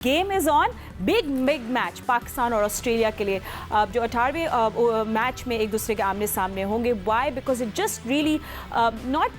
Game is on. Big match Pakistan और Australia के लिए जो 18वें मैच में एक दूसरे के आमने सामने होंगे। Why? Because it just really not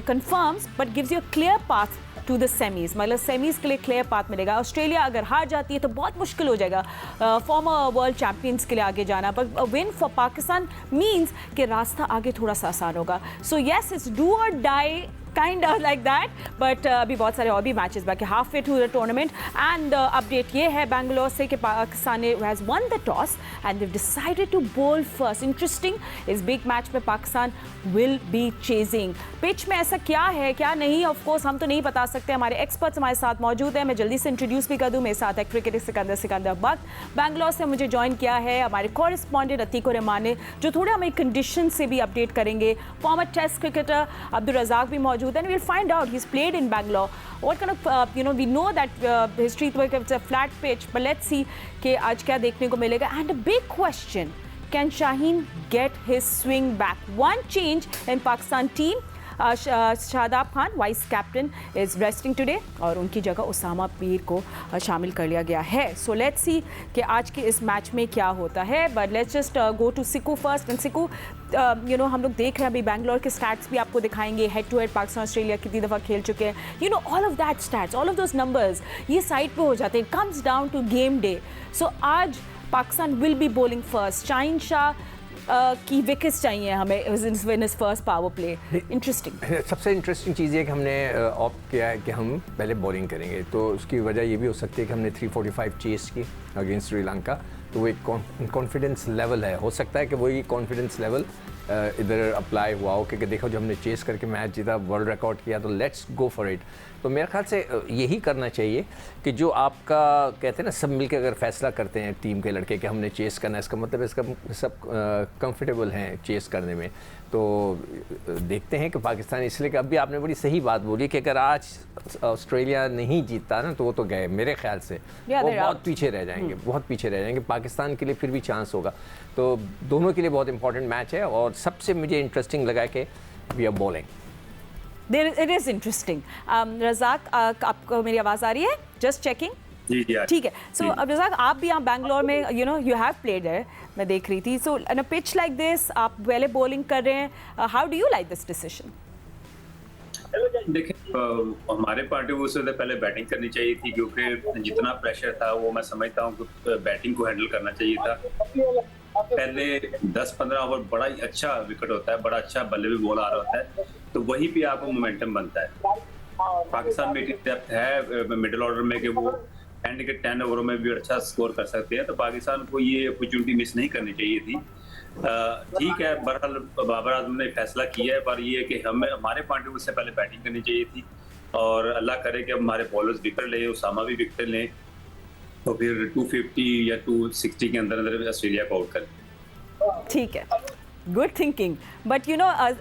confirms but gives you a clear path to the semis. मतलब सेमीज के लिए क्लियर पाथ मिलेगा। ऑस्ट्रेलिया अगर हार जाती है तो बहुत मुश्किल हो जाएगा फॉर्मर वर्ल्ड चैंपियंस के लिए आगे जाना। But win for Pakistan means कि रास्ता आगे थोड़ा सा आसान होगा। सो येस, इट्स डू और die kind of like that, but अभी बहुत सारे और भी मैचेस बाकी। Half way to the tournament and update ये है बैंगलोर से कि Pakistan has won the toss and they decided to bowl first. Interesting, इस बिग मैच में Pakistan will be chasing. Pitch में ऐसा क्या है क्या नहीं, ऑफ कोर्स हम तो नहीं बता सकते। हमारे एक्सपर्ट्स हमारे साथ मौजूद हैं। मैं जल्दी से इंट्रोड्यूस भी कर दूं। मेरे साथ है क्रिकेटर सिकंदर बख्त। बैंगलोर से मुझे ज्वाइन किया है हमारे कॉरेस्पॉन्डेंट अतीक रहमान ने, जो थोड़ा हमें कंडीशन से भी अपडेट करेंगे। Former test cricketer Abdul Razzaq भी मौजूद है। We'll find out. He's played in Bangalore. What kind of we know that history it's a flat pitch, but let's see कि आज क्या देखने को मिलेगा. And a big question: can Shaheen get his swing back? One change in Pakistan team. Shadab Khan vice captain is resting today और उनकी जगह उसामा पीर को शामिल कर लिया गया है। सो लेट्स सी कि आज के इस मैच में क्या होता है। But let's just go to Sikku first. And Sikku, हम लोग देख रहे हैं अभी बैंगलोर के स्टैट्स भी आपको दिखाएंगे। Head to head Pakistan Australia कितनी दफ़ा खेल चुके हैं। All of that stats, all of those numbers ये साइड पे हो जाते हैं। Comes down to game day. So आज Pakistan will be bowling first. Shaheen Shah की विकेट्स चाहिए हमें फर्स्ट पावर प्ले। इंटरेस्टिंग, सबसे इंटरेस्टिंग चीज़ ये कि हमने ऑप्ट किया है कि हम पहले बॉलिंग करेंगे। तो उसकी वजह ये भी हो सकती है कि हमने 345 चेस की अगेंस्ट श्रीलंका। तो वो एक कॉन्फिडेंस लेवल है। हो सकता है कि वही कॉन्फिडेंस लेवल इधर अप्लाई हुआ हो, क्योंकि देखो जो हमने चेस करके मैच जीता, वर्ल्ड रिकॉर्ड किया, तो लेट्स गो फॉर इट। तो मेरे ख्याल से यही करना चाहिए कि जो आपका कहते हैं ना, सब मिलकर अगर फैसला करते हैं टीम के लड़के कि हमने चेस करना है, इसका मतलब इसका सब कंफर्टेबल हैं चेस करने में। तो देखते हैं कि पाकिस्तान, इसलिए कि अभी आपने बड़ी सही बात बोली कि अगर आज ऑस्ट्रेलिया नहीं जीतता ना तो वो तो गए मेरे ख्याल से। वो बहुत पीछे रह जाएंगे, बहुत पीछे रह जाएंगे। पाकिस्तान के लिए फिर भी चांस होगा। तो दोनों के लिए बहुत इंपॉर्टेंट मैच है। और सबसे मुझे इंटरेस्टिंग लगा कि we are bowling. It is interesting. Razzaq, आपको मेरी आवाज़ आ रही है? Just checking. ठीक है। सो अब रज़ाक, आप भी यहाँ बैंगलोर में यू हैव प्लेड है, मैं देख रही थी। सो इन अ पिच लाइक दिस आप पहले बॉलिंग कर रहे हैं। How do you like this decision? देखिए, हमारे पार्टी को उससे पहले बैटिंग करनी चाहिए थी, क्योंकि जितना प्रेशर था वो मैं समझता हूँ कि बैटिंग को हैंडल करना चाहिए था। पहले 10-15 ओवर बड़ा ही अच्छा विकेट होता है, बड़ा अच्छा बल्ले भी बॉल आ रहा होता है, तो वहीं पे आपको मोमेंटम बनता है। पाकिस्तान में इतनी डेप्थ है मिडिल ऑर्डर में कि वो एंड के 10 ओवरों में भी अच्छा स्कोर कर सकते हैं। तो पाकिस्तान को ये अपॉर्चुनिटी मिस नहीं करनी चाहिए थी। ठीक है, बहरहाल बाबर आजम ने फैसला किया है, पर ये कि हमारे पॉइंट ऑफ व्यू से पहले बैटिंग करनी चाहिए थी। और अल्लाह करे कि हमारे बॉलर्स विकेट लें, उसामा भी विकेट लें, तो फिर 250 या 260 के अंदर अंदर ऑस्ट्रेलिया को आउट करें। ठीक है, गुड थिंकिंग। बट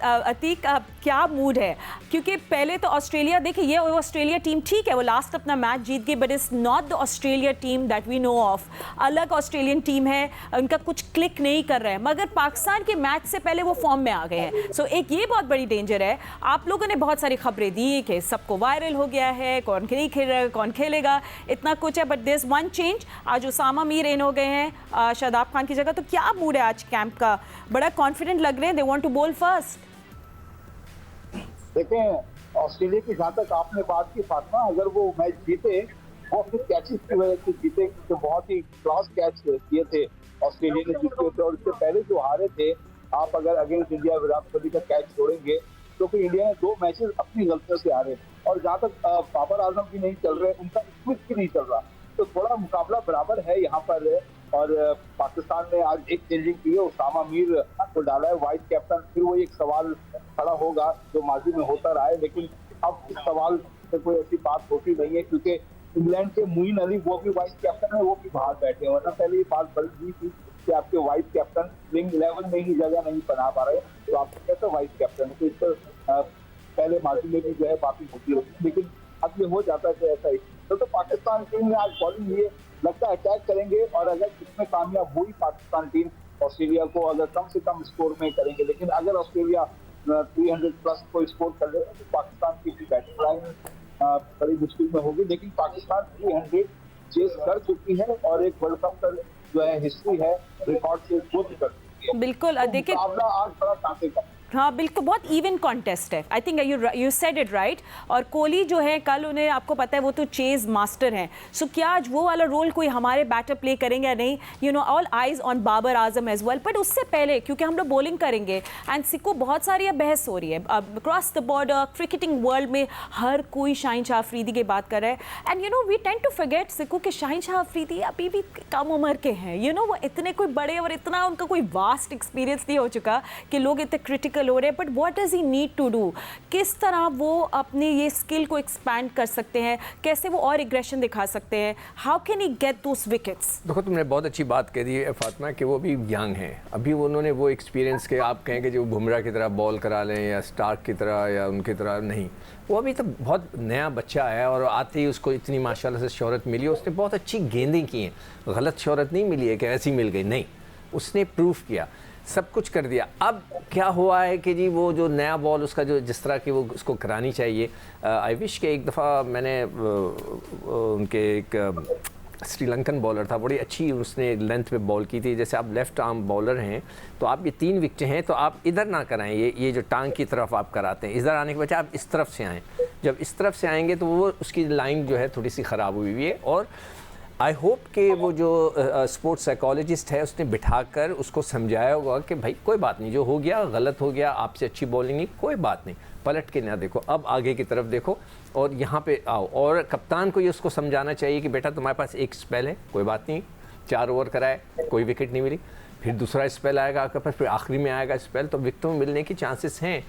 अतीक, क्या मूड है? क्योंकि पहले तो ऑस्ट्रेलिया, देखिए ये ऑस्ट्रेलिया टीम ठीक है, वो लास्ट अपना मैच जीत गई, but it's not the Australia team that we know of. अलग ऑस्ट्रेलियन टीम है, उनका कुछ क्लिक नहीं कर रहा है। मगर पाकिस्तान के मैच से पहले वो फॉर्म में आ गए हैं। सो एक ये बहुत बड़ी डेंजर है। आप लोगों ने बहुत सारी खबरें दी कि सबको वायरल हो गया है, कौन नहीं खेल रहा है, कौन खेलेगा, इतना कुछ है। But there is one change, आज उसामा मीर इन हो गए हैं शादाब खान की जगह। तो क्या मूड है आज कैंप का? बड़ा कॉन्फिडेंट लग रहे हैं, they want to bowl first. देखें, ऑस्ट्रेलिया की जहाँ तक आपने बात की फातिमा, अगर वो मैच जीते, वो अपने कैचेस की वजह से जीते, क्योंकि बहुत ही क्लास कैच किए थे ऑस्ट्रेलिया ने जीते थे। और इससे पहले जो हारे थे, आप अगर अगेंस्ट इंडिया विराट कोहली का कैच छोड़ेंगे तो फिर इंडिया ने 2 मैचेस अपनी गलतियों से हारे। और जहाँ तक बाबर आजम भी नहीं चल रहे, उनका स्मिथ भी नहीं चल रहा, तो थोड़ा मुकाबला बराबर है यहाँ पर। और पाकिस्तान ने आज एक चेंजिंग की है, उसामा मीर को डाला है वाइस कैप्टन। फिर वो एक सवाल खड़ा होगा जो माजी में होता रहा है, लेकिन अब इस सवाल से कोई ऐसी बात होती नहीं है, क्योंकि इंग्लैंड के मोइन अली वो भी वाइस कैप्टन है, वो भी बाहर बैठे हैं। वरना पहले ये बात बन हुई थी कि आपके वाइस कैप्टन प्लेइंग 11 में ही जगह नहीं बना पा रहे, तो आप कैसे वाइस कैप्टन है? तो इस पर पहले माजी में भी जो है बातें होती रहती, लेकिन अब ये हो जाता है ऐसा ही। तो पाकिस्तान टीम ने आज बॉलिंग ये लगता है अटैक करेंगे, और अगर इसमें कामयाब हुई पाकिस्तान टीम, ऑस्ट्रेलिया को अगर कम से कम स्कोर में करेंगे। लेकिन अगर ऑस्ट्रेलिया 300 प्लस को स्कोर कर लेगा तो पाकिस्तान की बैटिंग लाइन बड़ी मुश्किल में होगी। लेकिन पाकिस्तान 300 चेस कर चुकी है और एक वर्ल्ड कप का जो है हिस्ट्री है रिकॉर्ड से वो भी कर चुकी है। बिल्कुल, तो देखिए मुकाबला आज बड़ा कांटे का। हाँ बिल्कुल, बहुत इवन कॉन्टेस्ट है। आई think you said it right. और कोहली जो है कल, उन्हें आपको पता है वो तो चेज मास्टर हैं। सो क्या आज वो वाला रोल कोई हमारे बैटर प्ले करेंगे या नहीं? You know, all eyes on Babar Azam as well. But उससे पहले, क्योंकि हम लोग बॉलिंग करेंगे एंड सिक्को बहुत सारी अब बहस हो रही है across the border cricketing world में, हर कोई शाहीन शाह अफरीदी की बात कर रहा है। And you know we tend to forget Sikku कि शाहीन शाह अफरीदी अभी भी कम उम्र के हैं। यू नो, वो इतने कोई बड़े और इतना उनका कोई वास्ट एक्सपीरियंस नहीं हो चुका कि लोग इतने क्रिटिकल हो रहे हैं। But what does he need to do? किस तरह वो अपने ये स्किल को एक्सपैंड कर सकते हैं? कैसे वो और एग्रेशन दिखा सकते हैं? How can he get those wickets? देखो, तुमने बहुत अच्छी बात कह दी है फातिमा कि वो भी यंग हैं। अभी उन्होंने वो एक्सपीरियंस के, आप कहें कि जो बुमराह की तरह बॉल करा लें या स्टार्क की तरह या उनकी तरह, नहीं। वो अभी तो बहुत नया बच्चा है और आते ही उसको इतनी माशाल्लाह से शोहरत मिली। उसने बहुत अच्छी गेंदें की हैं, गलत शोहरत नहीं मिली है कि ऐसी मिल गई, नहीं। उसने प्रूफ किया, सब कुछ कर दिया। अब क्या हुआ है कि जी वो जो नया बॉल उसका जो जिस तरह की वो उसको करानी चाहिए, आई विश के एक दफ़ा मैंने उनके एक श्रीलंकन बॉलर था, बड़ी अच्छी उसने लेंथ पे बॉल की थी। जैसे आप लेफ़्ट आर्म बॉलर हैं तो आप ये 3 विकेटें हैं तो आप इधर ना कराएं, ये जो टांग की तरफ आप कराते हैं, इधर आने के बजाय आप इस तरफ से आएँ। जब इस तरफ से आएंगे तो वो उसकी लाइन जो है थोड़ी सी ख़राब हुई हुई है। और आई होप कि वो जो स्पोर्ट्स साइकोलॉजिस्ट है उसने बिठाकर उसको समझाया होगा कि भाई कोई बात नहीं, जो हो गया गलत हो गया, आपसे अच्छी बॉलिंग नहीं, कोई बात नहीं, पलट के ना देखो, अब आगे की तरफ देखो और यहाँ पे आओ। और कप्तान को ये उसको समझाना चाहिए कि बेटा तुम्हारे पास एक स्पेल है, कोई बात नहीं, 4 ओवर कराए, कोई विकेट नहीं मिली, फिर दूसरा स्पेल आएगा आपके पास, फिर आखिरी में आएगा स्पेल, तो विकेटों मिलने की चांसेस हैं।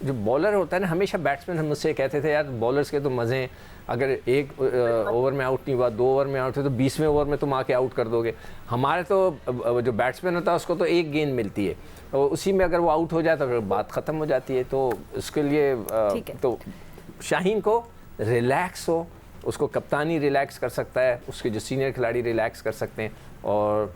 जो बॉलर होता है ना, हमेशा बैट्समैन हम मुझसे कहते थे यार बॉलर्स के तो मज़े हैं, अगर एक ओवर में आउट नहीं हुआ, 2 ओवर में आउट हुआ तो 20वें ओवर में तुम आके आउट कर दोगे। हमारे तो जो बैट्समैन होता है उसको तो एक गेंद मिलती है, तो उसी में अगर वो आउट हो जाए तो फिर बात ख़त्म हो जाती है। तो उसके लिए तो शाहीन को रिलैक्स हो, उसको कप्तानी रिलैक्स कर सकता है, उसके जो सीनियर खिलाड़ी रिलैक्स कर सकते हैं और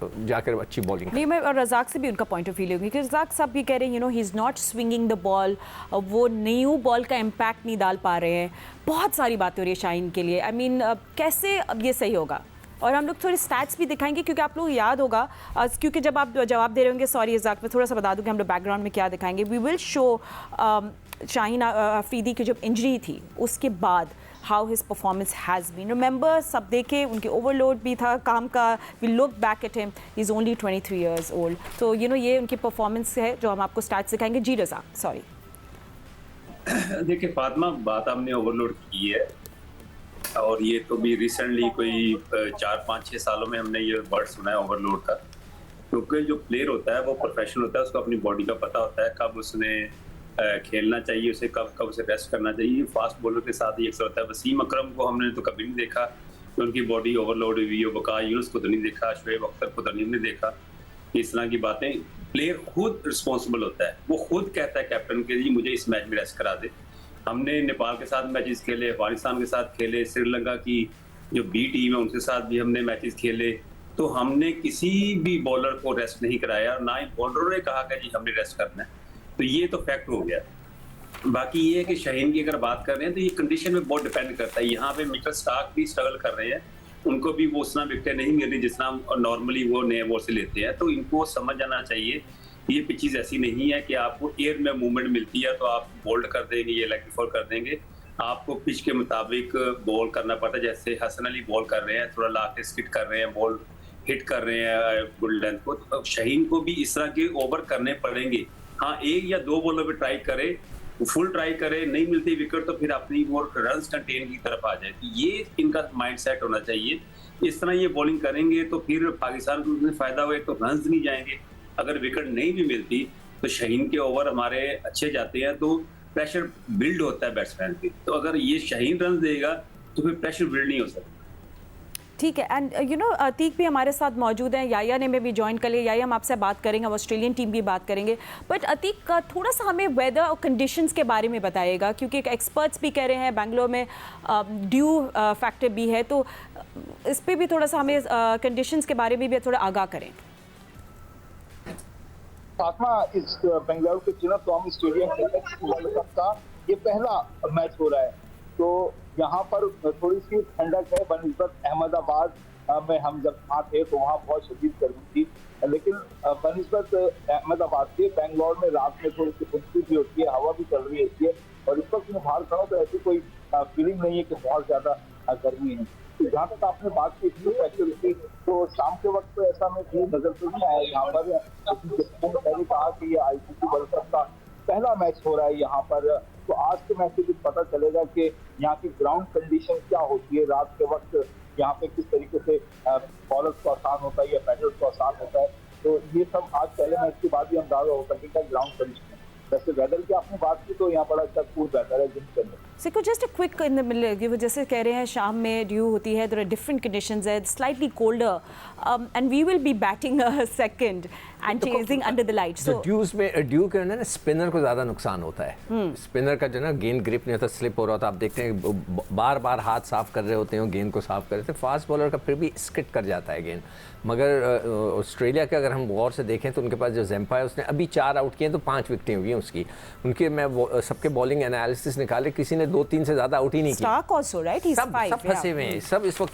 जाकर अच्छी बॉलिंग। नहीं, मैं रज़ाक से भी उनका पॉइंट ऑफ व्यू लूँगी कि रज़ाक साहब भी कह रहे हैं you know he is not swinging the ball, वो न्यू बॉल का इम्पैक्ट नहीं डाल पा रहे हैं। बहुत सारी बातें हो रही है शाहीन के लिए। आई मीन कैसे अब ये सही होगा? और हम लोग थोड़े स्टैट्स भी दिखाएंगे क्योंकि आप लोग याद होगा, क्योंकि जब आप जवाब दे रहे होंगे, सॉरी रज़ाक, मैं थोड़ा सा बता दूँ कि हम लोग बैकग्राउंड में क्या दिखाएंगे। We will show Shaheen Afridi की जब इंजरी थी उसके बाद how his performance has been. Remember, सब देखे, उनके ओवरलोड भी था काम का. We look back at him, he's only 23 years old. तो you know ये उनकी परफॉर्मेंस है जो हम आपको स्टार्ट सिखाएंगे. जी रज़ा, सॉरी. देखिए फातिमा, बात हमने ओवरलोड की है और ये तो भी रिसेंटली कोई 4-5-6 सालों में हमने ये वर्ड सुना है ओवरलोड का, क्योंकि जो प्लेयर होता है वो प्रोफेशनल होता है, उसको अपनी बॉडी का पता होता है कब उसने खेलना चाहिए, उसे कब उसे रेस्ट करना चाहिए. फास्ट बॉलर के साथ ही अक्सर होता है. वसीम अकरम को हमने तो कभी नहीं देखा कि उनकी बॉडी ओवरलोड हुई हो, वक़ार यूनुस को तो नहीं देखा, शोएब अख्तर को तो नहीं देखा. इस तरह की बातें प्लेयर खुद रिस्पॉन्सिबल होता है, वो खुद कहता है कैप्टन के जी मुझे इस मैच में रेस्ट करा दे. हमने नेपाल के साथ मैचेस खेले, अफगानिस्तान के साथ खेले, श्रीलंका की जो बी टीम है उनके साथ भी हमने मैचेस खेले, तो हमने किसी भी बॉलर को रेस्ट नहीं कराया और ना ही बॉलरों ने कहा कि जी हमने रेस्ट करना है. तो ये तो फैक्ट हो गया. बाकी ये है कि शाहीन की अगर बात कर रहे हैं तो ये कंडीशन में बहुत डिपेंड करता है. यहाँ पे मिचेल स्टार्क भी स्ट्रगल कर रहे हैं, उनको भी वो उतना विकेट नहीं मिल रही जितना नॉर्मली वो नए बॉल से लेते हैं. तो इनको समझ जाना चाहिए ये पिचेस ऐसी नहीं है कि आपको एयर में मूवमेंट मिलती है तो आप बोल्ड कर देंगे, ये लेग फॉर कर देंगे. आपको पिच के मुताबिक बॉल करना पड़ता है. जैसे हसन अली बॉल कर रहे हैं, थोड़ा लाके स्किट कर रहे हैं, बॉल हिट कर रहे हैं गुड लेंथ को, तो शाहीन को भी इस तरह के ओवर करने पड़ेंगे. हाँ, 1 या 2 बॉलर पे ट्राई करे, फुल ट्राई करे, नहीं मिलती विकेट तो फिर अपनी वो रन कंटेन की तरफ आ जाए. ये इनका माइंडसेट होना चाहिए. इस तरह ये बॉलिंग करेंगे तो फिर पाकिस्तान को उसमें फायदा हुआ, तो रन नहीं जाएंगे. अगर विकेट नहीं भी मिलती तो शाहीन के ओवर हमारे अच्छे जाते हैं तो प्रेशर बिल्ड होता है बैट्समैन पे. तो अगर ये शाहीन रन देगा तो फिर प्रेशर बिल्ड नहीं हो सकता. ठीक है. एंड यू नो अतीक भी हमारे साथ मौजूद हैं, याया ने में भी ज्वाइन कर लिया. याया, हम आपसे बात करेंगे, ऑस्ट्रेलियन टीम की बात करेंगे. बट अतीक का थोड़ा सा हमें वेदर और कंडीशंस के बारे में बताइएगा, क्योंकि एक्सपर्ट्स भी कह रहे हैं बेंगलोर में ड्यू फैक्टर भी है, तो इस पर भी थोड़ा सा हमें कंडीशंस के बारे में भी थोड़ा आगाह करें. फातिमा, इस बेंगलुरु के चिन्नस्वामी स्टेडियम वर्ल्ड कप का ये पहला मैच हो रहा है, तो यहाँ पर थोड़ी सी ठंडक है बनिस्बत अहमदाबाद में हम जब वहाँ थे तो वहाँ बहुत शदीद गर्मी थी, लेकिन बनिस्बत अहमदाबाद के बेंगलोर में रात में थोड़ी सी खुशकी भी होती है, हवा भी चल रही होती है और इस वक्त मैं बाहर खड़ा हूँ तो ऐसी कोई फीलिंग नहीं है कि बहुत ज्यादा गर्मी है। तो जहाँ तक आपने बात की थी फैक्चर की, तो शाम के वक्त तो ऐसा में नजर तो नहीं आया यहाँ पर। मैंने पहले कहा कि ये ICC वर्ल्ड कप का पहला मैच हो रहा है यहाँ पर, तो आज के मैच से भी पता चलेगा कि यहाँ की ग्राउंड कंडीशन क्या होती है, रात के वक्त यहाँ पे किस तरीके से बॉलर्स को आसान होता है या बैटर्स को आसान होता है। तो ये सब आज पहले मैच के बाद भी अंदाजा हो सकेगा ग्राउंड कंडीशन। वैसे वेदर की आपने बात की तो यहाँ बड़ा अच्छा कूल वेदर है जिनके अंदर। Sikku just a quick in the middle, जैसे कह रहे हैं शाम में ड्यू होती है, देयर आर डिफरेंट कंडीशंस है, slightly colder and we will be batting second and chasing under the light. So dew के अंदर ना स्पिनर को ज़्यादा नुकसान होता है। स्पिनर का जो ना गेंद ग्रिप नहीं होता, स्लिप हो रहा होता, आप देखते हैं बार बार हाथ साफ कर रहे होते हैं, गेंद को साफ कर रहे थे। फास्ट बॉलर का फिर भी स्किट कर जाता है गेंद। मगर ऑस्ट्रेलिया के अगर हम गौर से देखें तो उनके पास जो जैम्पा है उसने अभी 4 आउट किए तो 5 विकेटें हुई हैं उसकी। उनके मैं सबके बॉलिंग एनालिसिस निकाले, किसी ने 2-3 से ज़्यादा आउट ही नहीं किया। Starc also right, he is 5। सब फंसे हुए हैं, सब इस वक्त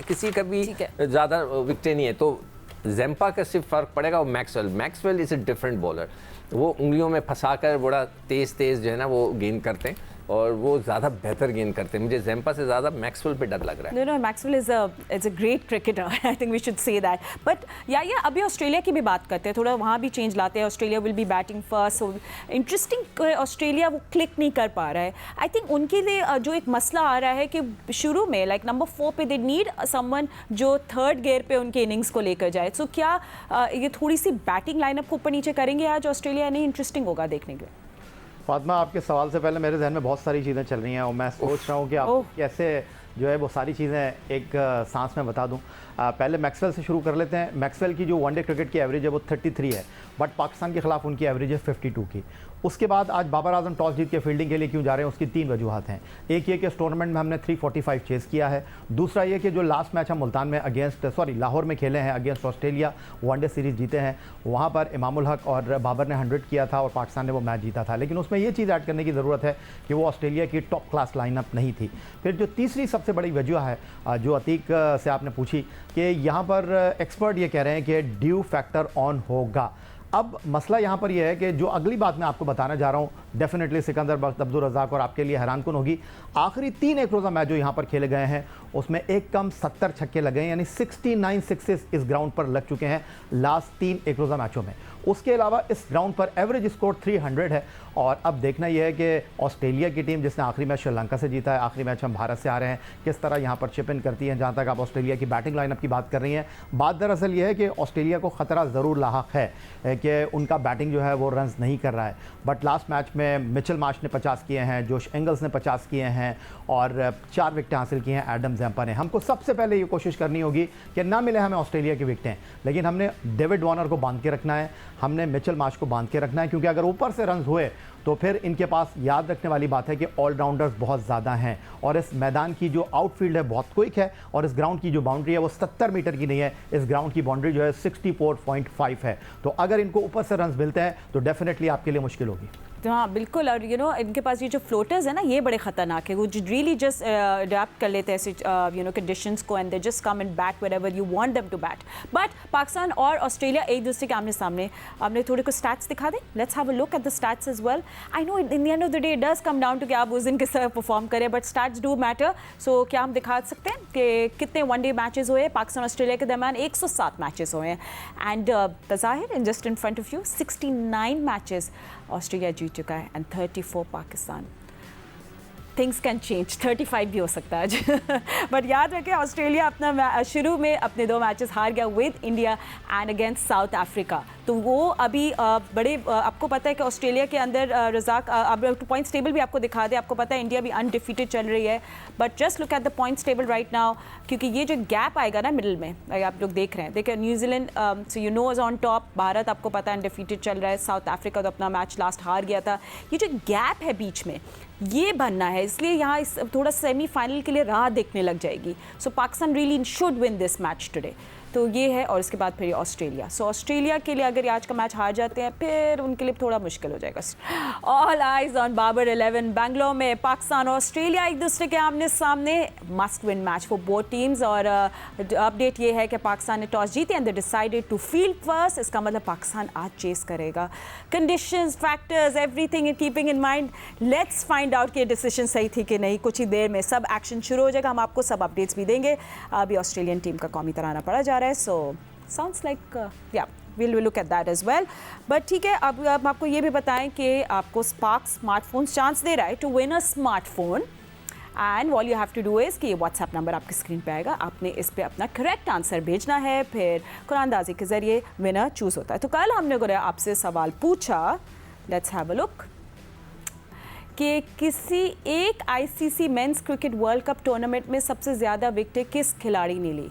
किसी का भी ज़्यादा विकेटें नहीं है। तो जैम्पा का सिर्फ फ़र्क पड़ेगा वो Maxwell is a different bowler. वो उंगलियों में फंसा कर बड़ा तेज़ जो है ना वो गेंद करते हैं और वो ज़्यादा बेहतर गेंद करते हैं। मुझे जैम्पा से ज़्यादा मैक्सवेल पे डर लग रहा है। No, Maxwell is a great cricketer, I think we should say that. But yeah अभी ऑस्ट्रेलिया की भी बात करते हैं, थोड़ा वहाँ भी चेंज लाते हैं। Australia will be batting first, so interesting. Australia वो क्लिक नहीं कर पा रहा है। आई थिंक उनके लिए जो एक मसला आ रहा है कि शुरू में लाइक नंबर 4 पे दे नीड समवन जो 3rd गियर पे उनके इनिंग्स को लेकर जाए। सो क्या ये थोड़ी सी बैटिंग लाइनअप को ऊपर नीचे करेंगे आज ऑस्ट्रेलिया? नहीं, इंटरेस्टिंग होगा देखने के लिए। फातिमा, आपके सवाल से पहले मेरे जहन में बहुत सारी चीज़ें चल रही हैं और मैं सोच रहा हूँ कि आप कैसे जो है वो सारी चीज़ें एक सांस में बता दूं। पहले मैक्सवेल से शुरू कर लेते हैं। मैक्सवेल की जो वनडे क्रिकेट की एवरेज है वो 33 है, बट पाकिस्तान के खिलाफ उनकी एवरेज है 52 की। उसके बाद आज बाबर आजम टॉस जीत के फील्डिंग के लिए क्यों जा रहे हैं, उसकी 3 वजूहत हैं। एक ये कि इस टूर्नामेंट में हमने 345 चेस किया है। दूसरा ये कि जो लास्ट मैच हम मुल्तान में लाहौर में खेले हैं अगेंस्ट ऑस्ट्रेलिया, वनडे सीरीज़ जीते हैं, वहाँ पर इमामुल हक और बाबर ने 100 किया था और पाकिस्तान ने वो मैच जीता था। लेकिन उसमें ये चीज़ ऐड करने की ज़रूरत है कि वो ऑस्ट्रेलिया की टॉप क्लास लाइनअप नहीं थी। फिर जो तीसरी सबसे बड़ी वजह है जो अतीक से आपने पूछी कि यहाँ पर एक्सपर्ट ये कह रहे हैं कि ड्यू फैक्टर ऑन होगा। अब मसला यहाँ पर यह है कि जो अगली बात मैं आपको बताना जा रहा हूँ डेफिनेटली सिकंदर बख्त, अब्दुल रज़ाक और आपके लिए हैरानकुन होगी। आखिरी 3 एक रोज़ा मैच जो यहाँ पर खेले गए हैं उसमें एक कम 70 छक्के लगे हैं, यानी 69 सिक्सेस इस ग्राउंड पर लग चुके हैं लास्ट 3 एक रोज़ा मैचों में। उसके अलावा इस ग्राउंड पर एवरेज स्कोर 300 है। और अब देखना यह है कि ऑस्ट्रेलिया की टीम जिसने आखिरी मैच श्रीलंका से जीता है, आखिरी मैच हम भारत से आ रहे हैं, किस तरह यहाँ पर चिप इन करती हैं। जहाँ तक आप ऑस्ट्रेलिया की बैटिंग लाइनअप की बात कर रही हैं, बात दरअसल ये है कि ऑस्ट्रेलिया को ख़तरा ज़रूर लाहक है कि उनका बैटिंग जो है वो रन्स नहीं कर रहा है। बट लास्ट मैच में मिचेल मार्श ने 50 किए हैं, जोश एंगल्स ने 50 किए हैं और 4 विकेटें हासिल की हैं एडम जैम्पा ने। हमको सबसे पहले ये कोशिश करनी होगी कि ना मिले हमें ऑस्ट्रेलिया की विकेटें, लेकिन हमने डेविड वार्नर को बांध के रखना है, हमने मिचेल मार्श को बांध के रखना है, क्योंकि अगर ऊपर से रन्स हुए तो फिर इनके पास याद रखने वाली बात है कि ऑलराउंडर्स बहुत ज़्यादा हैं और इस मैदान की जो आउटफील्ड है बहुत क्विक है और इस ग्राउंड की जो बाउंड्री है वो 70 मीटर की नहीं है, इस ग्राउंड की बाउंड्री जो है 64.5 है। तो अगर इनको ऊपर से रन्स मिलते हैं तो डेफिनेटली आपके लिए मुश्किल होगी। हाँ बिल्कुल। और इनके पास ये जो फ्लोटर्स है ना, ये बड़े ख़तरनाक है। वो रियली जस्ट अडेप्ट कर लेते हैं ऐसे कंडीशंस को and they just come and bat wherever you want them to bat. But Pakistan और ऑस्ट्रेलिया एक दूसरे के आमने सामने, आपने थोड़े को स्टैट्स दिखा दें। Let's have a look at the stats as well. I know in the end of the day it does come down to कि आप उस दिन किस तरह परफॉर्म करें, but stats do matter. So क्या हम दिखा सकते हैं कि कितने वनडे मैचेस हुए पाकिस्तान ऑस्ट्रेलिया के दरमियान? 107 मैचेस हुए हैं एंड ज़ाहिर in just in front of you 69 matches Australia जीत चुका है and 34 Pakistan. Things can change, 35 भी हो सकता है आज। बट याद रखें ऑस्ट्रेलिया अपना शुरू में अपने 2 मैचेस हार गया with India and against south Africa. तो वो अभी बड़े आपको पता है कि ऑस्ट्रेलिया के अंदर रज़ाक अब पॉइंट्स टेबल भी आपको दिखा दे। आपको पता है इंडिया भी अनडिफीटेड चल रही है, but just look at the points table right now, क्योंकि ये जो गैप आएगा ना मिडिल में, आप लोग देख रहे हैं, देखिए New Zealand so you know is on top, Bharat आपको पता है अनडिफीटेड चल रहा है, साउथ अफ्रीका तो अपना मैच लास्ट हार गया था। ये जो गैप है बीच में ये बनना है, इसलिए यहाँ थोड़ा सेमीफाइनल के लिए राह देखने लग जाएगी। So Pakistan really should win this match today. तो ये है, और इसके बाद फिर ऑस्ट्रेलिया। सो ऑस्ट्रेलिया के लिए अगर आज का मैच हार जाते हैं फिर उनके लिए थोड़ा मुश्किल हो जाएगा। All eyes on Babar 11 Bangalore में पाकिस्तान और ऑस्ट्रेलिया एक दूसरे के आमने सामने, must win match for both teams. और अपडेट ये है कि पाकिस्तान ने टॉस जीते and they decided to field first. इसका मतलब पाकिस्तान आज चेस करेगा। Conditions, factors, everything in keeping in mind, let's find out कि डिसीजन सही थी कि नहीं। कुछ ही देर में सब एक्शन शुरू हो जाएगा, हम आपको सब अपडेट्स भी देंगे। अभी ऑस्ट्रेलियन टीम का कौमी तराना पड़ा जा रहा है, सो साउंड्स लाइक या we'll look at that as well. But ठीक है, अब आपको ये भी बताएं कि आपको स्पार्क स्मार्टफोन्स चांस दे रहा है to win a smartphone. And all you have to do is कि ये व्हाट्सएप नंबर आपकी स्क्रीन पे आएगा, आपने इस पे अपना करेक्ट आंसर भेजना है, फिर कुरानदाजी के ज़रिए विनर चूज़ होता है। तो कल हमने आपसे सवाल पूछा, लेट्स हैव अ लुक, कि किसी एक ICC men's cricket world cup tournament में सबसे ज़्यादा विकेटें किस खिलाड़ी ने ली।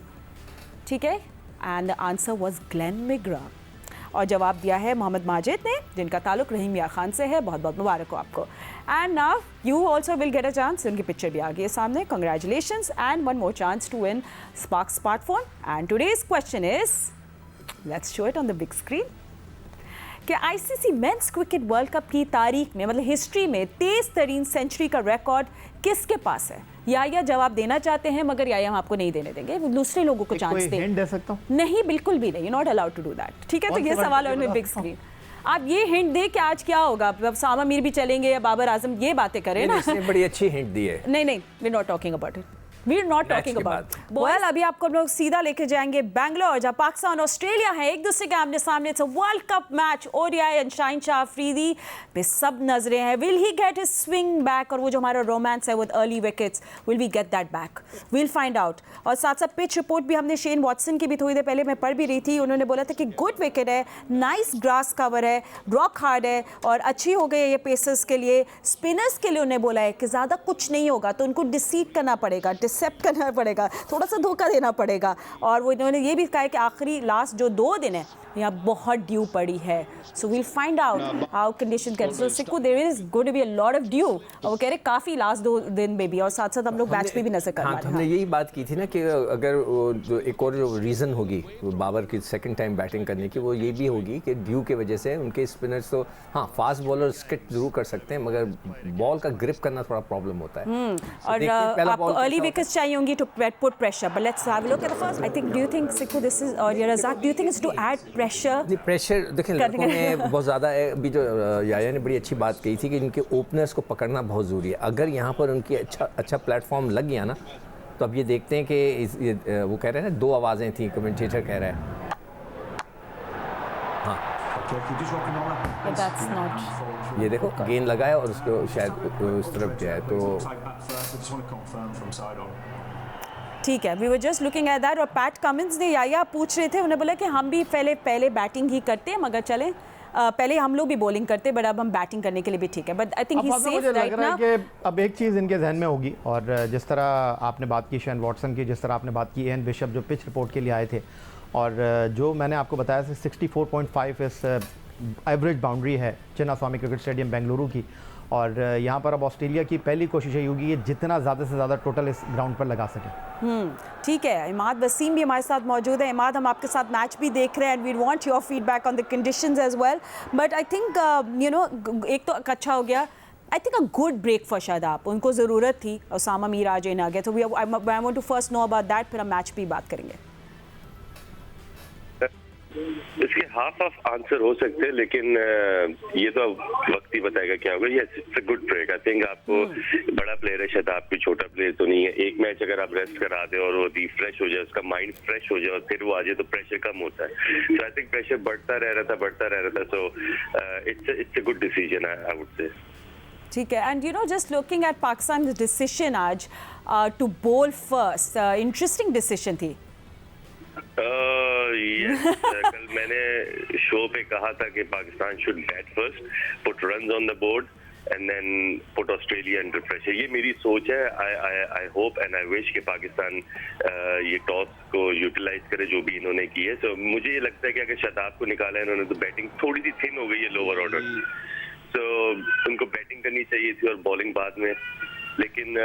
ठीक है, and the answer was Glenn McGrath. और जवाब दिया है मोहम्मद माजिद ने, जिनका ताल्लुक रहीम मियां खान से है। बहुत बहुत मुबारक हो आपको। And now you also will get a chance, उनकी पिक्चर भी आ गई है सामने। Congratulations and one more chance to win Spark smartphone. And today's question is, let's show it on the big screen, कि ICC men's cricket world cup की तारीख में, मतलब हिस्ट्री में, तेज तरीन सेंचुरी का रिकॉर्ड किसके पास है। या जवाब देना चाहते हैं, मगर या हम आपको नहीं देने देंगे, वो दूसरे लोगों को चांस दे। हिंट दे सकता हूं? नहीं, बिल्कुल भी नहीं, you not allowed to do that. ठीक है, तो ये सवाल है बिग स्क्रीन। आप ये हिंट दे कि आज क्या होगा, अब सामा मीर भी चलेंगे या बाबर आजम, ये बातें करें ना। इसने बड़ी अच्छी हिंट दी है। नहीं, we not talking about it, we are not talking about. Well, अभी आपको हम लोग सीधा लेके जाएंगे बेंगलोर, जहाँ पाकिस्तान और ऑस्ट्रेलिया है एक दूसरे के आमने सामने। It's a world cup match, ODI and Shaheen Shah Afridi पे सब नजरें हैं। Will he get his swing back, और वो जो हमारा रोमांस है with early wickets, will we get that back, will find out. और साथ साथ पिच रिपोर्ट भी हमने शेन वॉटसन की भी थोड़ी देर पहले मैं पढ़ भी रही थी, उन्होंने बोला था कि गुड विकेट है, नाइस ग्रास कवर है, रॉक हार्ड है, और अच्छी हो गई है ये पेसर्स के लिए। स्पिनर्स के लिए उन्हें बोला है कि ज़्यादा कुछ नहीं होगा, तो उनको डिसीट करना पड़ेगा, डिसेप्ट करना पड़ेगा, थोड़ा सा धोखा देना पड़ेगा। और वो इन्होंने ये भी कहा है कि आखिरी लास्ट जो 2 दिन है यहाँ बहुत ड्यू पड़ी है। So we'll find out how condition can, so सिक्कू there is going to be a lot of dew. और वो कह रहे काफ़ी लास्ट 2 दिन में भी, और साथ साथ हम लोग मैच पे भी नजर कर रहे हैं। हमने यही बात की थी ना कि अगर जो एक और जो रीज़न होगी बाबर की सेकंड टाइम बैटिंग करने की, वो ये भी होगी कि ड्यू की वजह से उनके स्पिनर्स तो हाँ फास्ट बॉलर स्किट जरूर कर सकते हैं, मगर बॉल का ग्रिप करना थोड़ा प्रॉब्लम होता है। और आपको अर्ली विकेट्स चाहिए होंगी to put pressure, but let's have a look at the first. I think, do you think Sikku this is, और Razzaq, do you think it's to add pressure? Pressure देखें लड़कों में बहुत ज़्यादा है। अभी जो याया ने बड़ी अच्छी बात कही थी कि इनके ओपनर्स को पकड़ना बहुत ज़रूरी है। अगर यहाँ पर उनकी अच्छा प्लेटफॉर्म लग गया ना, तो अब ये देखते हैं कि वो कह रहे हैं ना, 2 आवाज़ें थी, कमेंटेटर कह रहा है। हाँ, That's not... ये देखो गेंद लगाया और उसको शायद उस तरफ जाए, तो ठीक है, we were just looking at that. और पैट कमिंस ने या पूछ रहे थे, उन्हें बोला कि हम भी पहले बैटिंग ही करते हैं, मगर चलें पहले हम लोग भी बॉलिंग करते, बट अब हम बैटिंग करने के लिए भी ठीक है। But I think he safe right now. अब एक चीज़ इनके जहन में होगी, और जिस तरह आपने बात की शेन वॉटसन की, जिस तरह आपने बात की एन बिशप जो पिच रिपोर्ट के लिए आए थे, और जो मैंने आपको बताया 64.5 इस एवरेज बाउंड्री है चिन्नास्वामी क्रिकेट स्टेडियम बेंगलुरु की। और यहाँ पर अब ऑस्ट्रेलिया की पहली कोशिश यही होगी कि जितना ज़्यादा से ज़्यादा टोटल इस ग्राउंड पर लगा सकें। ठीक है, इमाद वसीम भी हमारे साथ मौजूद है। इमाद, हम आपके साथ मैच भी देख रहे हैं, and we want your feedback on the conditions as well. But I think you know, एक तो अच्छा हो गया, I think a good break for Shadab, उनको ज़रूरत थी। सामा मीर आज इन आ गया, तो I want to first know about that, फिर हम मैच पे बात करेंगे। इसके हाफ ऑफ आंसर हो सकते हैं, लेकिन ये तो वक्त ही बताएगा क्या होगा। Yes, it's a good break. I think आपको बड़ा प्लेयर है शादाब, कोई छोटा प्लेयर तो नहीं है। एक मैच अगर आप रेस्ट करा दे और वो रिफ्रेश हो जाए, उसका माइंड फ्रेश हो जाए और फिर वो आ जाए, तो प्रेशर कम होता है। सो आई थिंक प्रेशर बढ़ता रह रहा था। So it's a good decision, I would say. ठीक है, and you know, just looking at Pakistan decision आज to bowl first, interesting decision थी। कल मैंने शो पे कहा था कि Pakistan should bat first, put runs on the board and then put Australia under pressure. ये मेरी सोच है। I hope and I wish कि पाकिस्तान ये टॉस को यूटिलाइज करे, जो भी इन्होंने की है। तो मुझे ये लगता है कि अगर शादाब को निकाला इन्होंने, तो बैटिंग थोड़ी सी थिन हो गई है लोअर ऑर्डर, तो उनको बैटिंग करनी चाहिए थी और बॉलिंग बाद में। लेकिन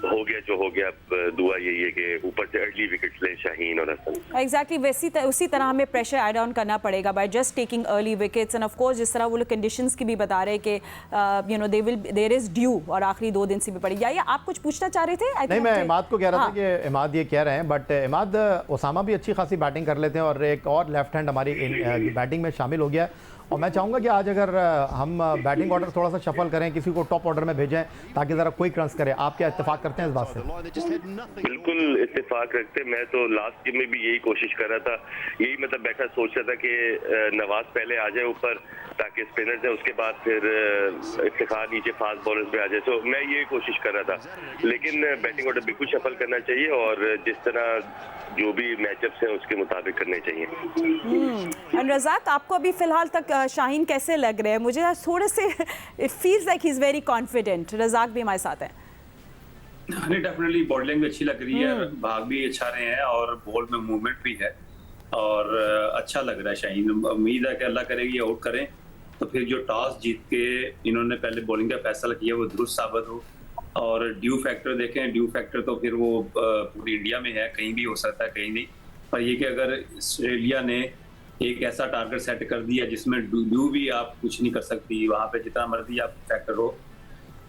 हो गया जो हो गया। अब दुआ यही है कि ऊपर से अर्ली विकेट्स ले शाहीन और हसन। एग्जैक्टली उसी तरह हमें प्रेशर ऐड ऑन करना पड़ेगा by just taking early wickets end of course जिस तरह वो लोग कंडीशंस की भी बता रहे हैं कि you know there is due और आखिरी 2 दिन से भी पड़ेगी। या आप कुछ पूछना चाह रहे थे? नहीं, मैं इमाद को कह रहा था कि इमाद ये कह रहे हैं, बट इमाद ओसामा भी अच्छी खासी बैटिंग कर लेते हैं और एक और लेफ्ट हैंड हमारी बैटिंग में शामिल हो गया। और मैं चाहूँगा कि आज अगर हम बैटिंग ऑर्डर थोड़ा सा शफल करें, किसी को टॉप ऑर्डर में भेजें ताकि ज़रा क्विक रन्स करें। आप क्या इत्तेफाक करते हैं इस बात से? बिल्कुल इत्तेफाक रखते। मैं तो लास्ट गेम में भी यही कोशिश कर रहा था, यही मतलब बैठा सोच रहा था कि नवाज पहले आ जाए ऊपर ताकि स्पिनर्स है, उसके बाद फिर इफ्तिखार नीचे फास्ट बॉलर्स पे आ जाए। तो मैं ये कोशिश कर रहा था, लेकिन बैटिंग ऑर्डर बिल्कुल शफल करना चाहिए और जिस तरह जो भी मैचअप्स हैं उसके मुताबिक करने चाहिए। रज़ाक, आपको अभी फिलहाल तक शाहीन कैसे लग रहे हैं? मुझे थोड़े से it feels like he is very confident. Razzaq भी हमारे साथ है। नहीं, डेफिनेटली बॉडी लैंग्वेज अच्छी लग रही है, भाग भी अच्छा रहे हैं और बॉल में मूवमेंट भी है और अच्छा लग रहा है शाहीन। उम्मीद है कि अल्लाह करेगी आउट करें तो फिर जो टॉस जीत के इन्होंने पहले बॉलिंग का फैसला किया वो दुरुस्त साबित हो। और ड्यू फैक्टर देखें, ड्यू फैक्टर तो फिर वो पूरी इंडिया में है, कहीं भी हो सकता है कहीं नहीं। पर ये कि अगर ऑस्ट्रेलिया ने एक ऐसा टारगेट सेट कर दिया जिसमें ड्यू भी आप कुछ नहीं कर सकती, वहां पे जितना मर्जी आप फैक्टर हो,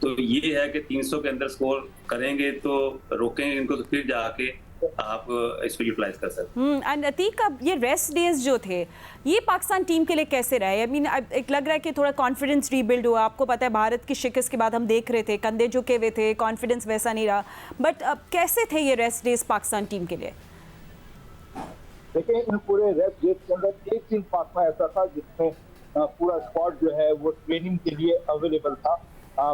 तो ये है कि 300 के अंदर स्कोर करेंगे तो रोकेंगे इनको तो फिर जाके आप इसको यूटिलाइज कर सकते हैं। एंड अतीक, अब ये रेस्ट डेज जो थे ये पाकिस्तान टीम के लिए कैसे रहे? आई मीन एक लग रहा है कि थोड़ा कॉन्फिडेंस रीबिल्ड हुआ। आपको पता है भारत की शिकस्त के बाद हम देख रहे थे कंधे झुके हुए थे, कॉन्फिडेंस वैसा नहीं रहा। बट अब कैसे थे ये रेस्ट डेज पाकिस्तान टीम के लिए? देखिए, इन पूरे रेस्ट डेज के अंदर एक दिन फासला ऐसा था जिसमें पूरा स्क्वाड जो है वो ट्रेनिंग के लिए अवेलेबल था।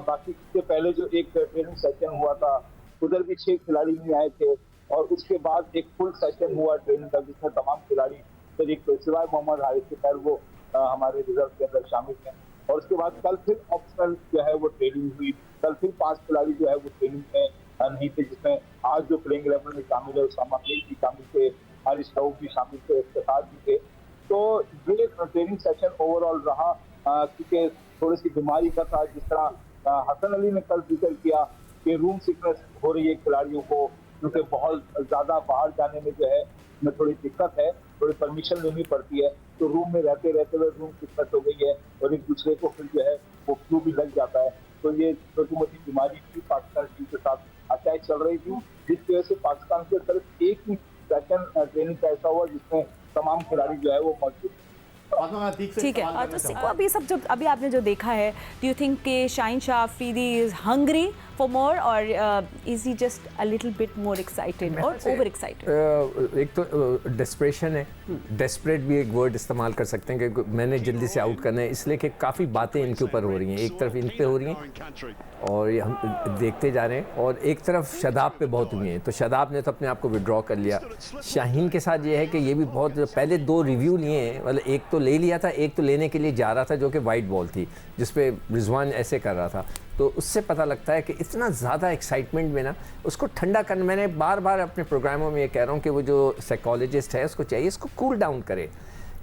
बाकी इससे पहले जो एक ट्रेनिंग सेशन हुआ था उधर भी 6 खिलाड़ी नहीं आए थे और उसके बाद एक फुल सेशन हुआ ट्रेनिंग का जिसमें तमाम खिलाड़ी सिवाय मोहम्मद हारिस के खैर वो हमारे रिजर्व के अंदर शामिल हैं। और उसके बाद कल फिर ऑप्शनल जो है वो ट्रेनिंग हुई। कल फिर 5 खिलाड़ी जो है वो ट्रेनिंग में नहीं थे, जिसमें आज जो प्लेइंग 11 में शामिल है उसामा मलिक भी शामिल थे, हारिस राऊफ भी शामिल थे, इफ्तिखार भी थे। तो ये ट्रेनिंग सेशन ओवरऑल रहा क्योंकि थोड़ी सी बीमारी का था। जिस तरह हसन अली ने कल जिक्र किया कि रूम सिकनेस हो रही है खिलाड़ियों को, क्योंकि बहुत ज़्यादा बाहर जाने में जो है में थोड़ी दिक्कत है, थोड़ी परमिशन लेनी पड़ती है, तो रूम में रहते रहते हुए रूम सिकनेस हो गई है और एक दूसरे को फिर जो है वो फ्लू भी लग जाता है। तो ये छोटी मोटी बीमारी भी पाकिस्तान टीम के साथ अटैच चल रही थी, जिसकी वजह से पाकिस्तान के तरफ एक ही सेकंड ट्रेनिंग का ऐसा हुआ जिसमें तमाम खिलाड़ी जो है वो मौजूद। ठीक है, तो सिको अभी सब जो अभी आपने जो देखा है, डू यू थिंक कि Shaheen Shah Afridi is hungry for more और is he just a little bit more excited और ओवर एक्साइटेड? एक तो डेस्परेशन है, डेस्परेट भी एक वर्ड इस्तेमाल कर सकते हैं कि मैंने जल्दी से आउट करना है, इसलिए कि काफ़ी बातें इनके ऊपर हो रही हैं। एक तरफ इन पे हो रही हैं और ये हम देखते जा रहे हैं, और एक तरफ शादाब पे बहुत हुई हैं। तो शादाब ने तो अपने आप को विड्रॉ कर लिया। शाहीन के साथ ये है कि ये भी बहुत पहले 2 रिव्यू लिए हैं, मतलब एक तो ले लिया था, एक तो लेने के लिए जा रहा था जो कि वाइट बॉल थी जिस पे रिजवान ऐसे कर रहा था। तो उससे पता लगता है कि इतना ज़्यादा एक्साइटमेंट में ना उसको ठंडा करना, मैंने बार बार अपने प्रोग्रामों में ये कह रहा हूँ कि वो जो साइकोलॉजिस्ट है उसको चाहिए इसको कूल डाउन करे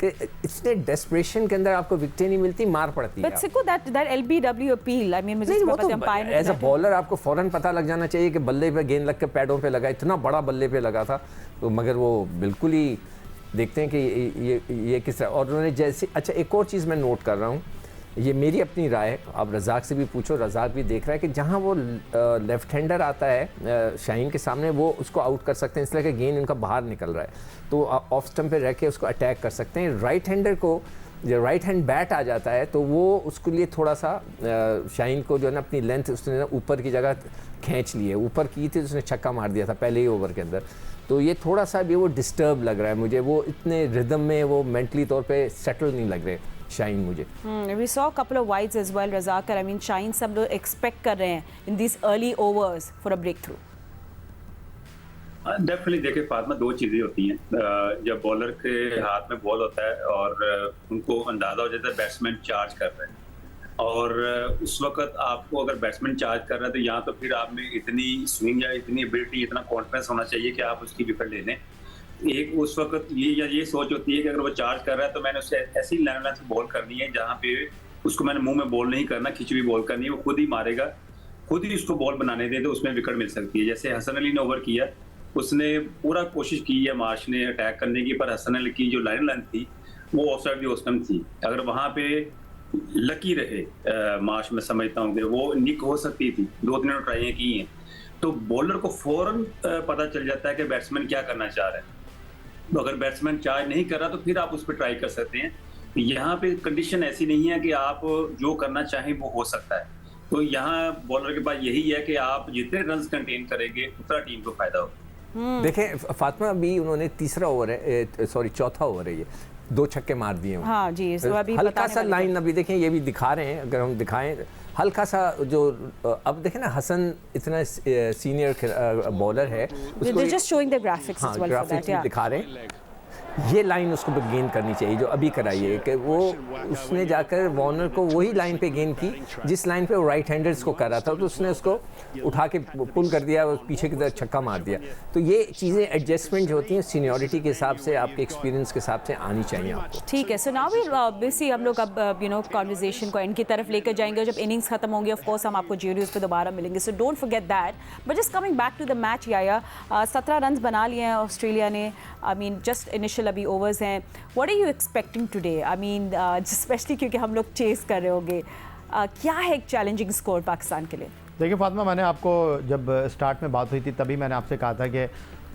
कि इतने डेस्परेशन के अंदर आपको विकेट नहीं मिलती, मार पड़ती है। But सिको that LBW appeal, I mean मुझे एज अ बॉलर आपको फौरन पता लग जाना चाहिए कि बल्ले पे गेंद लग के पैडों पे लगा, इतना बड़ा बल्ले पे लगा था। तो मगर वो बिल्कुल ही देखते हैं कि ये किस तरह, और उन्होंने जैसे, अच्छा एक और चीज़ मैं नोट कर रहा हूँ, ये मेरी अपनी राय है, आप रज़ाक से भी पूछो, रज़ाक भी देख रहा है कि जहाँ वो लेफ्ट हैंडर आता है शाहीन के सामने वो उसको आउट कर सकते हैं, इसलिए कि गेंद उनका बाहर निकल रहा है तो ऑफ स्टंप पे रह के उसको अटैक कर सकते हैं। राइट हैंडर को जब राइट हैंड बैट आ जाता है तो वो उसके लिए थोड़ा सा शाहीन को जो है ना अपनी लेंथ उसने ऊपर की जगह खींच ली है, ऊपर की थी उसने छक्का मार दिया था पहले ही ओवर के अंदर। तो ये थोड़ा सा भी वो डिस्टर्ब लग रहा है मुझे, वो इतने रिदम में वो मेंटली तौर पे सेटल नहीं लग रहे शाहीन मुझे। We saw a couple of wides as well, Razak. I mean, Shaheen सब लोग एक्सपेक्ट कर रहे हैं in these early overs for a breakthrough. Definitely देखिए फातिमा, 2 चीज़ें होती हैं। जब बॉलर के हाथ में बॉल होता है और उनको अंदाज़ा हो जाता है बैट्समैन चार्ज कर रहे हैं, और उस वक्त आपको अगर बैट्समैन चार्ज कर रहा है तो यहाँ तो फिर आप में इतनी स्विंग या इतनी एबिलिटी, इतना कॉन्फिडेंस होना चाहिए कि आप उसकी विकेट ले लें। एक उस वक्त ये सोच होती है कि अगर वो चार्ज कर रहा है तो मैंने उसे ऐसी लाइन से बॉल करनी है जहाँ पे उसको मैंने मुंह में बॉल नहीं करना, खिंची हुई बॉल करनी है, वो खुद ही मारेगा। खुद ही उसको बॉल बनाने दे तो उसमें विकेट मिल सकती है। जैसे हसन अली ने ओवर किया, उसने पूरा कोशिश की है मार्श ने अटैक करने की, पर हसन अली की जो लाइन लेंथ थी वो ऑफसाइड द ऑस्टम थी। अगर वहां पे लकी रहे मार्श, में समझता हूँ कि वो निक हो सकती थी। 2-3 ट्राइयां की हैं तो बॉलर को फौरन पता चल जाता है कि बैट्समैन क्या करना चाह रहा है। तो अगर बैट्समैन चार्ज नहीं कर रहा तो फिर आप उस पर ट्राई कर सकते हैं। यहाँ पे कंडीशन ऐसी नहीं है कि आप जो करना चाहें वो हो सकता है। तो यहाँ बॉलर के पास यही है कि आप जितने रन कंटेन करेंगे उतना टीम को फायदा होगा। देखें फातिमा, अभी उन्होंने तीसरा ओवर है, सॉरी चौथा ओवर है, ये 2 छक्के मार दिए हैं। हाँ जी, इस अभी हल्का सा लाइन अभी देखें, ये भी दिखा रहे हैं, अगर हम दिखाएं हल्का सा जो अब देखें ना, हसन इतना सीनियर बॉलर है, just showing the graphics as well for that, या दिखा रहे हैं ये लाइन उसको गेन करनी चाहिए जो अभी कराई है, कि वो उसने जाकर वार्नर को वही लाइन पे गेन की जिस लाइन पे वो राइट हैंडर्स को कर रहा था, तो उसने उसको उठा के पुल कर दिया और पीछे की तरफ छक्का मार दिया। तो ये चीज़ें एडजस्टमेंट जो होती हैं सीनियरिटी के हिसाब से, आपके एक्सपीरियंस के हिसाब से आनी चाहिए आपको। ठीक है, सो नाउ वी बेसिकली हम लोग अब कॉन्वर्जेशन को एंड की तरफ लेकर जाएंगे। जब इनिंग्स खत्म होंगी ऑफ कोर्स हम आपको जियो न्यूज़ पे दोबारा मिलेंगे, so don't forget that. But just coming back to the match, याया 17 रन बना लिए हैं ऑस्ट्रेलिया ने। आई मीन जस्ट इनिशियल अभी ओवर्स हैं। What are you expecting today? I mean specially क्योंकि हम लोग चेस कर रहे होंगे, क्या है एक चैलेंजिंग स्कोर पाकिस्तान के लिए? देखिए फातिमा, मैंने आपको जब स्टार्ट में बात हुई थी तभी मैंने आपसे कहा था कि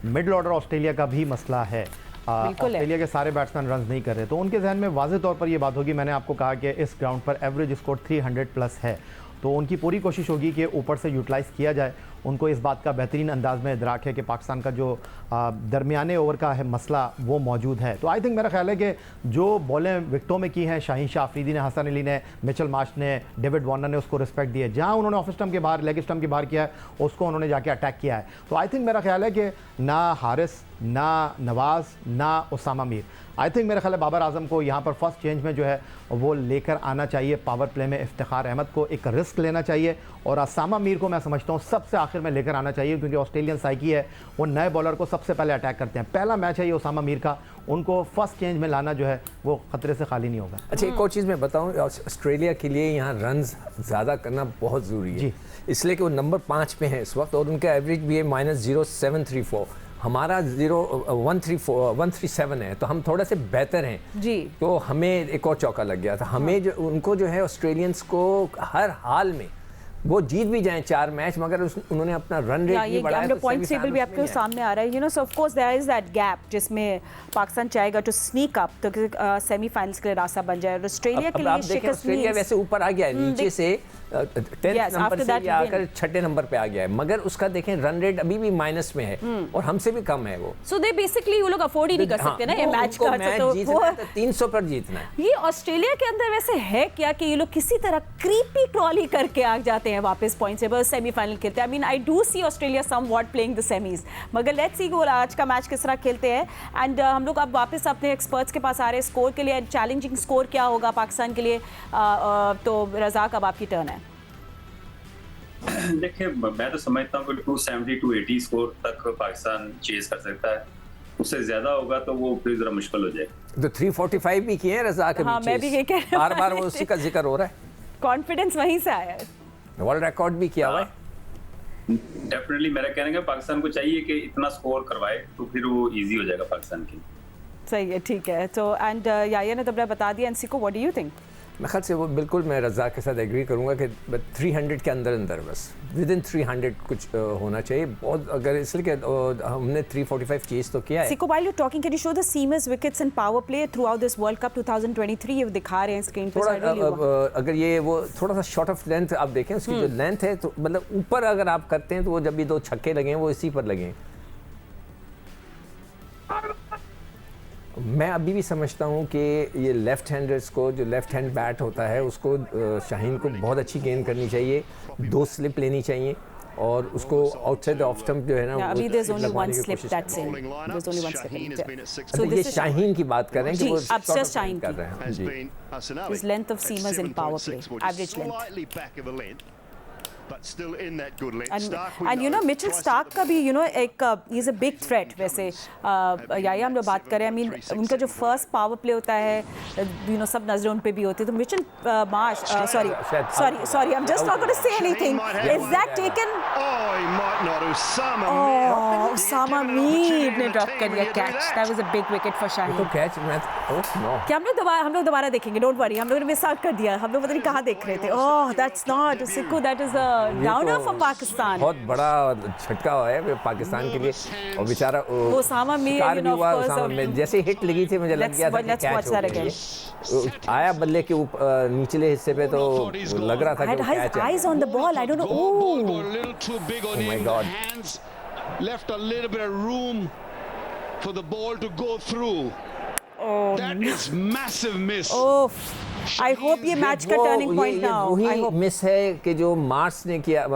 मिडल ऑर्डर ऑस्ट्रेलिया का भी मसला है। ऑस्ट्रेलिया के सारे बैट्समैन रन नहीं कर रहे, तो उनके जहन में वाज़ेह तौर पर ये बात होगी। मैंने आपको कहा कि इस ग्राउंड पर एवरेज स्कोर 300 प्लस है, तो उनकी पूरी कोशिश होगी कि ऊपर से यूटिलाइज़ किया जाए। उनको इस बात का बेहतरीन अंदाज में इदराक है कि पाकिस्तान का जो दरमियाने ओवर का है मसला वो मौजूद है। तो आई थिंक मेरा ख्याल है कि जो बॉलें विकटों में की हैं, शाहीन शाह अफरीदी ने, हसन अली ने, मिचेल मार्श ने, डेविड वार्नर ने उसको रिस्पेक्ट दी है। जहाँ उन्होंने ऑफ स्टंप के बाहर, लेग स्टंप के बाहर किया है, उसको उन्होंने जाके अटैक किया है। तो आई थिंक मेरा ख्याल है कि ना हारिस, ना नवाज़, ना उसामा मीर, आई थिंक मेरा ख्याल है बाबर आजम को यहाँ पर फर्स्ट चेंज में जो है वो लेकर आना चाहिए। पावर प्ले में इफ्तिखार अहमद को एक रिस्क लेना चाहिए और उसामा मीर को मैं समझता हूँ सबसे आखिर में लेकर आना चाहिए, क्योंकि ऑस्ट्रेलियन साइकी है, वो नए बॉलर को सबसे पहले अटैक करते हैं। पहला मैच है ये उसामा मीर का, उनको फर्स्ट चेंज में लाना जो है वो खतरे से खाली नहीं होगा। अच्छा, एक और चीज़ मैं बताऊँ, ऑस्ट्रेलिया के लिए यहाँ रन ज़्यादा करना बहुत ज़रूरी है, इसलिए कि वो नंबर 5 पे हैं इस वक्त और उनका एवरेज भी है -0734, हमारा 137 है, तो हम थोड़ा से बेहतर हैं जी। तो हमें एक और चौका लग गया था। हमें जो उनको जो है ऑस्ट्रेलियंस को हर हाल में वो जीत भी जाएं 4 मैच, मगर उन्होंने अपना रन रेट भी बढ़ाया। तो पॉइंट टेबल भी आपके सामने आ रहा है, you know, so of course there is that gap जिसमें पाकिस्तान चाहेगा टू स्नीक अप, तो सेमीफाइनल्स के लिए रास्ता बन जाए। और ऑस्ट्रेलिया के लिए शिकस्त ऑस्ट्रेलिया वैसे ऊपर आ गया है, नीचे से 10th नंबर से आकर 6ठे नंबर पे आ गया है, मगर उसका देखें रन रेट अभी भी माइनस में है और हमसे भी कम है वो। सो दे बेसिकली वो लोग अफोर्ड ही नहीं कर सकते ना ये मैच का, तो 300 पर जीतना है। ये ऑस्ट्रेलिया के अंदर वैसे है क्या कि ये लोग किसी तरह क्रीपी क्रॉली करके आ जाते हैं वापस पॉइंट से, बस सेमीफाइनल खेलते हैं। I mean I do see Australia somewhat playing the semis, मगर लेट्स सी वो आज का मैच किस तरह खेलते हैं। एंड हम लोग अब वापस अपने एक्सपर्ट्स के पास आ रहे हैं स्कोर के लिए। चैलेंजिंग स्कोर क्या होगा पाकिस्तान के लिए? तो रज़ाक, अब आपकी टर्न है। देखिए, मैं तो समझता हूँ कि 270-280 स्कोर तक पाकिस्तान चेज कर सकता है। उससे ज्यादा होगा तो वो फिर जरा मुश्किल हो जाए। तो 345 भी किए हैं रज़ाक, हाँ, मैं भी ये कह रही हूं, बार-बार वो उसी का जिक्र हो रहा है। कॉन्फिडेंस वहीं से आया है, वर्ल्ड रिकॉर्ड भी किया हुआ है। डेफिनेटली मेरा कहने का पाकिस्तान को चाहिए कि इतना स्कोर करवाए तो फिर वो इजी हो जाएगा पाकिस्तान के लिए। सही है, ठीक है। तो एंड याया ने तो बता दिया, एनसी को व्हाट डू यू थिंक? मैं ख्याल से वो बिल्कुल मैं रज़ाक के साथ एग्री करूंगा कि 300 के अंदर बस विद इन 300 कुछ होना चाहिए बहुत। अगर इसलिए कि हमने 345 चेज तो किया है। Sikku, while you talking, can you show the seamless wickets in power play throughout this world cup 2023? ये दिखा रहे हैं स्क्रीन पे। अगर ये वो थोड़ा सा शॉर्ट ऑफ लेंथ आप देखें, उसकी जो लेंथ है, तो मतलब ऊपर अगर आप करते हैं तो वो जब भी 2 छक्के लगे हैं वो इसी पर लगे हैं। मैं अभी भी समझता हूँ कि ये लेफ़्ट हैंडर्स को, जो लेफ़्ट हैंड बैट होता है, उसको शाहीन को बहुत अच्छी गेंद करनी चाहिए, 2 स्लिप लेनी चाहिए और उसको आउटसाइड ऑफ स्टंप जो है ना, अभी there's only one slip that's in. There's only one slip. So ये शाहीन की बात कर रहे हैं कि वो अब जस्ट शाहीन कर रहे हैं जी। His length of seamers in power play, average length. but still in that good length. Stark, we and you know know, Mitchell twice Starc at का the भी यू नो एक he is a big threat वैसे या हम लोग बात करें I mean उनका जो फर्स्ट पावर प्ले होता है यू नो सब नजरें उन पे भी होती है तो Mitchell Marsh sorry I am just not gonna say anything is that taken Oh, he might not. Osama Osama Mir ने ड्रॉप कर दिया catch that was a big wicket for तो शाहीन कैच मैं ओह नो क्या हम लोग दोबारा देखेंगे डोंट वरी हम लोगों ने मिस आउट कर दिया हम लोग पता नहीं कहाँ देख रहे थे oh that's not Sikku that is a downer for Pakistan बहुत बड़ा झटका है पाकिस्तान के लिए और बेचारा ओसामा मीर शिकार यू भी नो हुआ ऑफ ओसामा में जैसे हिट लगी थी मुझे लग गया था कि let's कैच watch हो that गया again. ये। आया बल्ले के ऊपर निचले हिस्से पे तो लग रहा था कि वो his कैच है eyes on the ball I don't know Ball oh got a little too big on Oh my him. God. Hands left a little bit of room for the ball to go through. That is massive miss. oh I hope ये match का turning point ना हो I वही hope miss है कि जो मार्च ने किया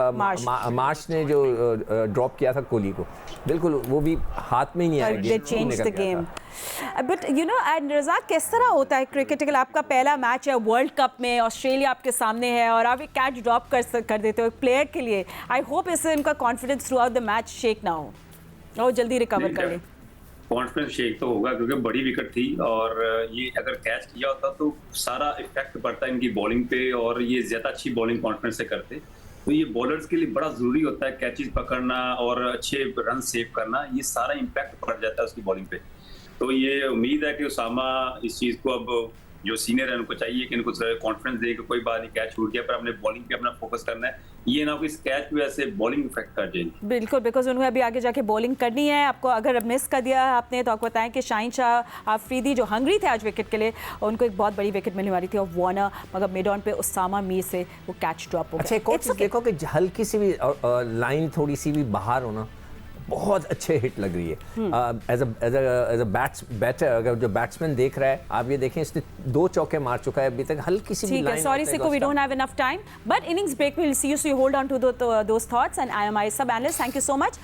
मार्श ने जो ड्रॉप किया था कोहली को बिल्कुल वो भी हाथ में ही नहीं आया they changed the game but you know and Razzaq किस तरह होता है क्रिकेट के आपका पहला मैच है वर्ल्ड कप में ऑस्ट्रेलिया आपके सामने है और आप एक कैच ड्रॉप कर देते हो एक प्लेयर के लिए आई होप इससे इनका confidence through out the match shake ना हो और जल्दी रिकवर कर ले कॉन्फिडेंस शेक तो होगा क्योंकि बड़ी विकेट थी और ये अगर कैच किया होता तो सारा इफेक्ट पड़ता इनकी बॉलिंग पे और ये ज्यादा अच्छी बॉलिंग कॉन्फिडेंस से करते तो ये बॉलर्स के लिए बड़ा जरूरी होता है कैचेस पकड़ना और अच्छे रन सेव करना ये सारा इम्पैक्ट पड़ जाता है उसकी बॉलिंग पे तो ये उम्मीद है कि उसामा इस चीज को अब जो सीनियर है उनको चाहिए कि इनको कॉन्फिडेंस दे कि कोई बात नहीं कैच छूट गया पर अपने बॉलिंग पे अपना फोकस करना है ये ना कि इस कैच की वजह से बॉलिंग इफेक्ट कर जाएगी बिल्कुल बिकॉज उन्हें अभी आगे जाके बॉलिंग करनी है आपको अगर मिस कर दिया आपने तो आपको बताएं कि शाहीन शाह आफरीदी जो हंगरी थे आज विकेट के लिए उनको एक बहुत बड़ी विकेट मिलने वाली थी और वार्नर मगर मिड ऑन पे उसामा मीर से वो कैच ड्रॉप हो अच्छा एक और चीज़ देखो कि हल्की सी भी लाइन थोड़ी सी भी बाहर होना बहुत अच्छे हिट लग रही है एज अ बैटर अगर जो बैट्समैन देख रहा है आप ये देखें इसने 2 चौके मार चुका है अभी तक हल्की सी भी ठीक है line sorry Sikku we don't have enough time but innings break will see you so hold on to those thoughts and I am I sub analyst thank you so much